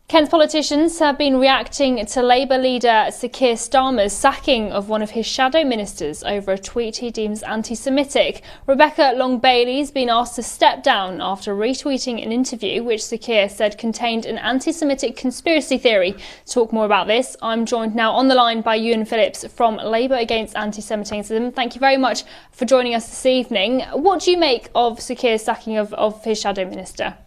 Kent's politicians have been reacting to Labour leader Sir Keir Starmer's sacking of one of his shadow ministers over a tweet he deems anti-Semitic. Rebecca Long-Bailey's been asked to step down after retweeting an interview which Sir Keir said contained an anti-Semitic conspiracy theory. To talk more about this, I'm joined now on the line by Euan Philipps from Labour Against Antisemitism. Thank you very much for joining us this evening. What do you make of Sir Keir's sacking of his shadow minister?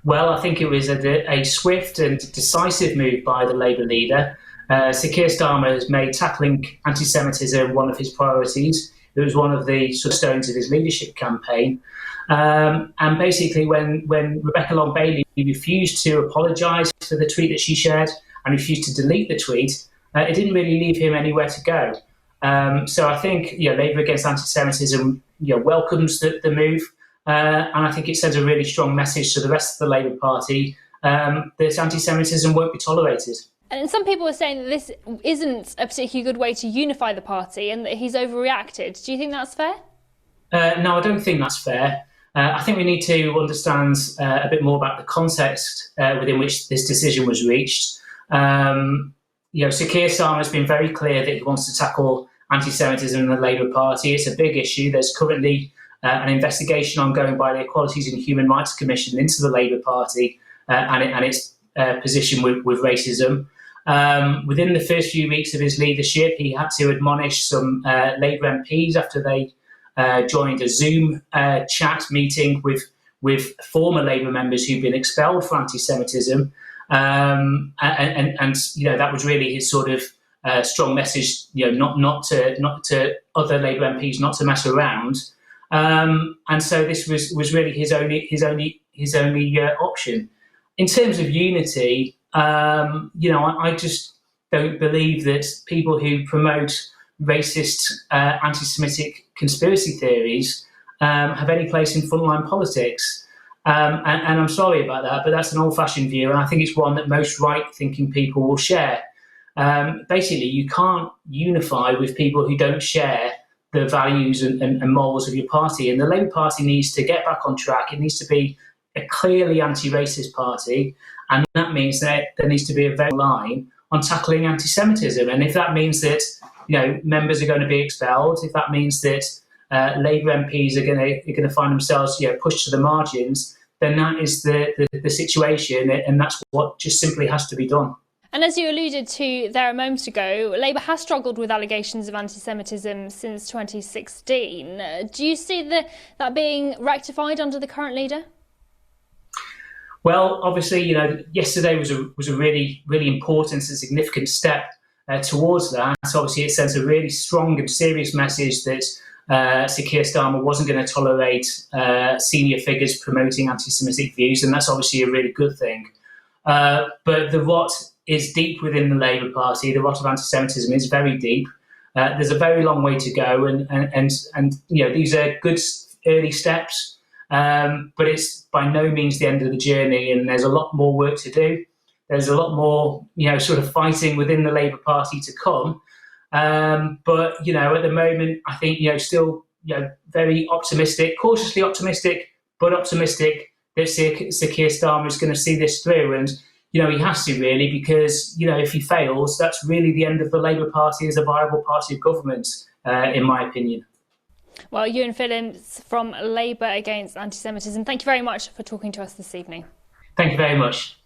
Well, I think it was a swift and decisive move by the Labour leader. Sir Keir Starmer has made tackling anti-Semitism one of his priorities. It was one of the sort of stones of his leadership campaign. And basically, when Rebecca Long-Bailey refused to apologise for the tweet that she shared and refused to delete the tweet, it didn't really leave him anywhere to go. So I think Labour Against Antisemitism welcomes the move. And I think it sends a really strong message to the rest of the Labour Party that anti-Semitism won't be tolerated. And some people are saying that this isn't a particularly good way to unify the party and that he's overreacted. Do you think that's fair? No, I don't think that's fair. I think we need to understand a bit more about the context within which this decision was reached. Sir Keir Starmer has been very clear that he wants to tackle anti-Semitism in the Labour Party. It's a big issue. There's currently an investigation ongoing by the Equalities and Human Rights Commission into the Labour Party and its position with racism. Within the first few weeks of his leadership, he had to admonish some Labour MPs after they joined a Zoom chat meeting with former Labour members who'd been expelled for anti-Semitism. And that was really his sort of strong message, not to other Labour MPs not to mess around. And so this was really his only option. In terms of unity, I just don't believe that people who promote racist, anti-Semitic conspiracy theories have any place in frontline politics. And I'm sorry about that, but that's an old-fashioned view, and I think it's one that most right-thinking people will share. Basically, you can't unify with people who don't share the values and morals of your party. And the Labour Party needs to get back on track. It needs to be a clearly anti-racist party. And that means that there needs to be a very line on tackling anti-Semitism. And if that means that, members are going to be expelled, if that means that Labour MPs are going to find themselves, pushed to the margins, then that is the situation. And that's what just simply has to be done. And as you alluded to there a moment ago, Labour has struggled with allegations of anti-Semitism since 2016. Do you see that being rectified under the current leader? Well, obviously, yesterday was a really, really important and significant step towards that. So obviously, it sends a really strong and serious message that Sir Keir Starmer wasn't going to tolerate senior figures promoting anti-Semitic views, and that's obviously a really good thing. But the rot is deep within the Labour Party. The rot of anti-Semitism is very deep. There's a very long way to go, and these are good early steps, but it's by no means the end of the journey, and there's a lot more work to do. There's a lot more, sort of fighting within the Labour Party to come. But at the moment, I think still very optimistic, cautiously optimistic, but optimistic that Sir Keir Starmer is going to see this through. And he has to really, because, if he fails, that's really the end of the Labour Party as a viable party of government, in my opinion. Well, Euan Philipps from Labour Against Antisemitism, thank you very much for talking to us this evening. Thank you very much.